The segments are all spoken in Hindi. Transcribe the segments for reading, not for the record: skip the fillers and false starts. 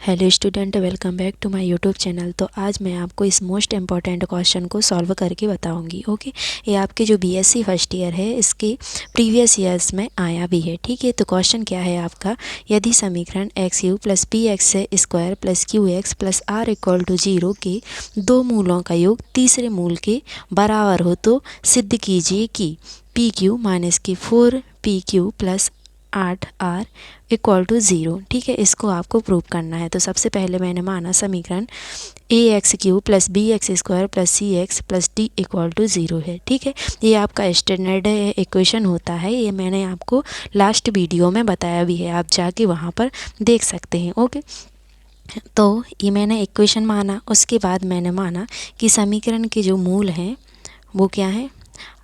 Hello student, welcome back to my YouTube channel. तो आज मैं आपको इस मोस्ट इम्पॉर्टेंट क्वेश्चन को सॉल्व करके बताऊंगी। ओके, ये आपके जो बीएससी फर्स्ट ईयर है इसके प्रीवियस ईयर्स में आया भी है। ठीक है, तो क्वेश्चन क्या है आपका, यदि समीकरण x u plus p x square plus q x plus r equal to 0 के दो मूलों का योग तीसरे मूल के बराबर हो तो सिद्ध कीजिए कि पी क्यू माइनस के 4 PQ plus 8R equal to 0। ठीक है, इसको आपको प्रूव करना है। तो सबसे पहले मैंने माना समीकरण AX³ plus BX square plus CX plus D equal to 0 है। ठीक है, ये आपका स्टैंडर्ड इक्वेशन होता है। ये मैंने आपको लास्ट वीडियो में बताया भी है, आप जाके वहाँ पर देख सकते हैं। ओके, तो ये मैंने इक्वेशन माना। उसके बाद मैंने माना कि समीकरण के जो मूल हैं वो क्या है,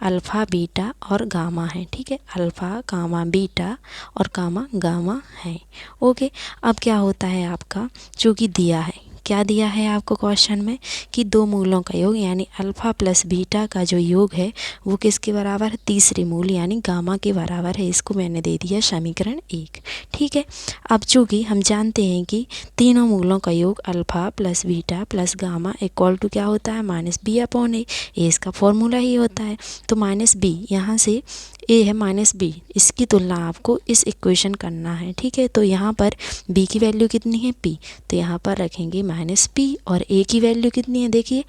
अल्फ़ा बीटा और गामा है। ठीक है, अल्फ़ा गामा बीटा और गामा है। ओके, अब क्या होता है आपका, चूँकि दिया है, क्या दिया है आपको क्वेश्चन में कि दो मूलों का योग यानी अल्फ़ा प्लस बीटा का जो योग है वो किसके बराबर है, तीसरे मूल यानी गामा के बराबर है। इसको मैंने दे दिया समीकरण 1। ठीक है, अब चूँकि हम जानते हैं कि तीनों मूलों का योग alpha plus beta plus gamma equal to क्या होता है, -b/a। ये इसका फॉर्मूला ही होता है। तो -b, यहाँ से a है -b, इसकी तुलना आपको इस इक्वेशन करना है। ठीक है, तो यहाँ पर b की वैल्यू कितनी है, p, तो यहाँ पर रखेंगे -p और a की वैल्यू कितनी है, देखिए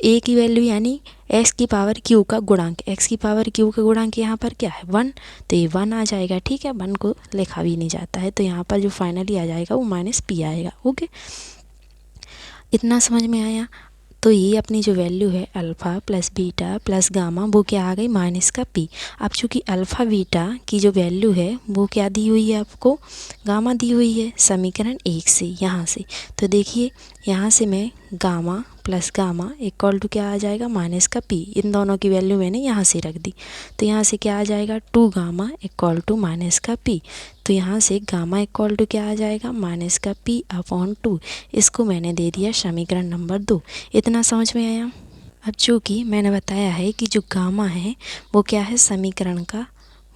a की वैल्यू यानी x की पावर q का गुणांक, x की पावर q का गुणांक यहाँ पर क्या है 1, तो ये 1 आ जाएगा। ठीक है, 1 को लिखा भी नहीं जाता है, तो यहाँ पर जो फाइनली आ जाएगा वो -p आएगा। ओके, इतना समझ में आया। तो ये अपनी जो वैल्यू है alpha plus beta plus gamma वो क्या आ गई, -p। अब चूँकि अल्फ़ा बीटा की जो वैल्यू है वो क्या दी हुई है आपको, गामा दी हुई है समीकरण 1 से, यहाँ से। तो देखिए यहाँ से मैं gamma plus gamma equal to क्या आ जाएगा, -p। इन दोनों की वैल्यू मैंने यहाँ से रख दी, तो यहाँ से क्या आ जाएगा 2 गामा इक्वल टू -p। तो यहाँ से गामा इक्वल टू क्या आ जाएगा, -p/2। इसको मैंने दे दिया समीकरण नंबर 2। इतना समझ में आया। अब चूँकि मैंने बताया है कि जो गामा है वो क्या है, समीकरण का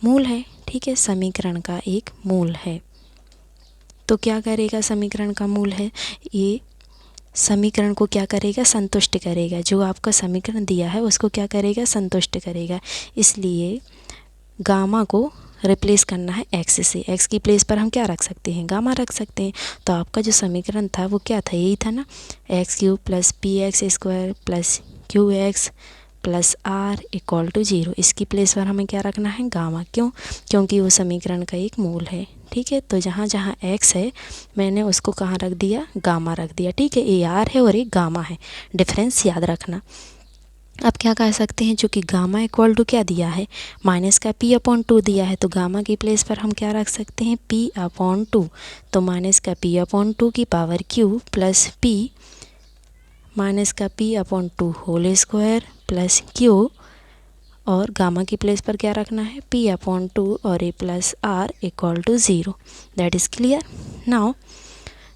मूल है। ठीक है, समीकरण का एक मूल है। तो क्या करेगा, समीकरण का मूल है, ये समीकरण को क्या करेगा, संतुष्ट करेगा। जो आपका समीकरण दिया है उसको क्या करेगा, संतुष्ट करेगा। इसलिए गामा को रिप्लेस करना है x से। x की प्लेस पर हम क्या रख सकते हैं, गामा रख सकते हैं। तो आपका जो समीकरण था वो क्या था, यही था ना, x³ plus px square plus qx plus r equal to 0। इसकी प्लेस पर हमें क्या रखना है, गामा। क्यों, क्योंकि वो समीकरण का एक मूल है। ठीक है, तो जहाँ जहाँ x है मैंने उसको कहाँ रख दिया, गामा रख दिया। ठीक है, ये r है और ये गामा है, डिफरेंस याद रखना। अब क्या कह सकते हैं, चूँकि गामा इक्वल टू क्या दिया है, -p/2 दिया है, तो गामा की प्लेस पर हम क्या रख सकते हैं, p/2। तो -p/2 की power q plus p -p/2 whole square plus q, और गामा की प्लेस पर क्या रखना है, p/2 और a plus r equal to 0। That is clear. Now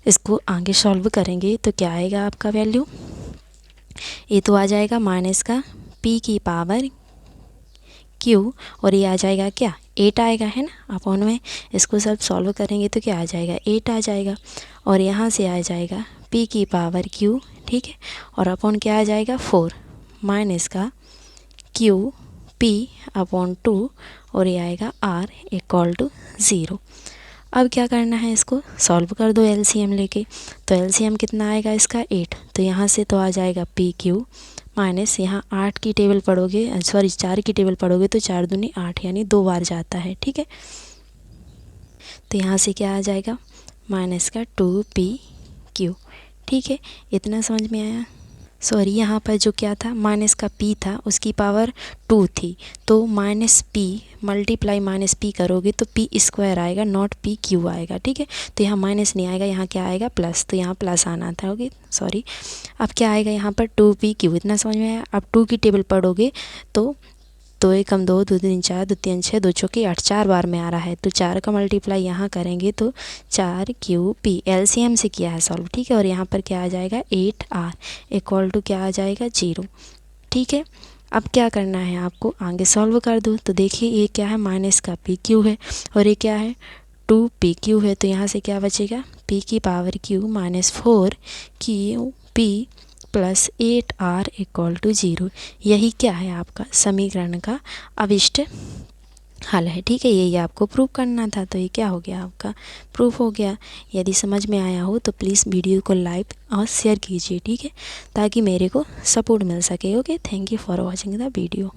इसको आगे सॉल्व करेंगे तो क्या आएगा आपका वैल्यू, ये तो आ जाएगा -p की पावर q और ये आ जाएगा क्या, 8 आएगा, है ना, अपॉन में। इसको सब सॉल्व करेंगे तो क्या आ जाएगा, 8 आ जाएगा। और यहाँ से आ जाएगा p की पावर q। ठीक है, और अपॉन क्या आ जाएगा 4 माइनस का q p/2 और ये आएगा r इक्वल टू 0। अब क्या करना है, इसको सॉल्व कर दो एलसीएम लेके। तो एलसीएम कितना आएगा इसका, 8। तो यहाँ से तो आ जाएगा PQ माइनस, यहाँ 8 की टेबल पढ़ोगे, सॉरी 4 की टेबल पढ़ोगे तो 4 दूनी 8 यानी 2 बार जाता है। ठीक है, तो यहाँ से क्या आ जाएगा, माइनस का 2PQ। ठीक है, इतना समझ में आया। सॉरी, यहाँ पर जो क्या था, माइनस का p था उसकी पावर 2 थी, तो -p मल्टीप्लाई -p करोगे तो p स्क्वायर आएगा, नॉट PQ आएगा। ठीक है, तो यहाँ माइनस नहीं आएगा, यहाँ क्या आएगा, प्लस, तो यहाँ प्लस आना था। Okay, sorry. अब क्या आएगा यहाँ पर 2PQ, इतना समझ में आया। अब 2 की टेबल पढ़ोगे तो 2 एकम 2, 2 दूनी 4, 2 तीन 6, 2 चौके 8, 4 बार में आ रहा है, तो 4 का मल्टीप्लाई यहाँ करेंगे तो 4QP, एलसीएम से किया है सॉल्व। ठीक है, और यहाँ पर क्या आ जाएगा 8R इक्वल टू क्या आ जाएगा 0। ठीक है, अब क्या करना है आपको, आगे सॉल्व कर दो। तो देखिए ये क्या है, -PQ है और ये क्या है 2pq है, तो यहाँ से क्या बचेगा, p की power q minus 4qp plus 8r equal to 0। यही क्या है, आपका समीकरण का अभिष्ट हल है। ठीक है, यही आपको प्रूव करना था, तो ये क्या हो गया, आपका प्रूफ हो गया। यदि समझ में आया हो तो प्लीज़ वीडियो को लाइक और शेयर कीजिए, ठीक है, ताकि मेरे को सपोर्ट मिल सके। Okay, thank you for watching the video.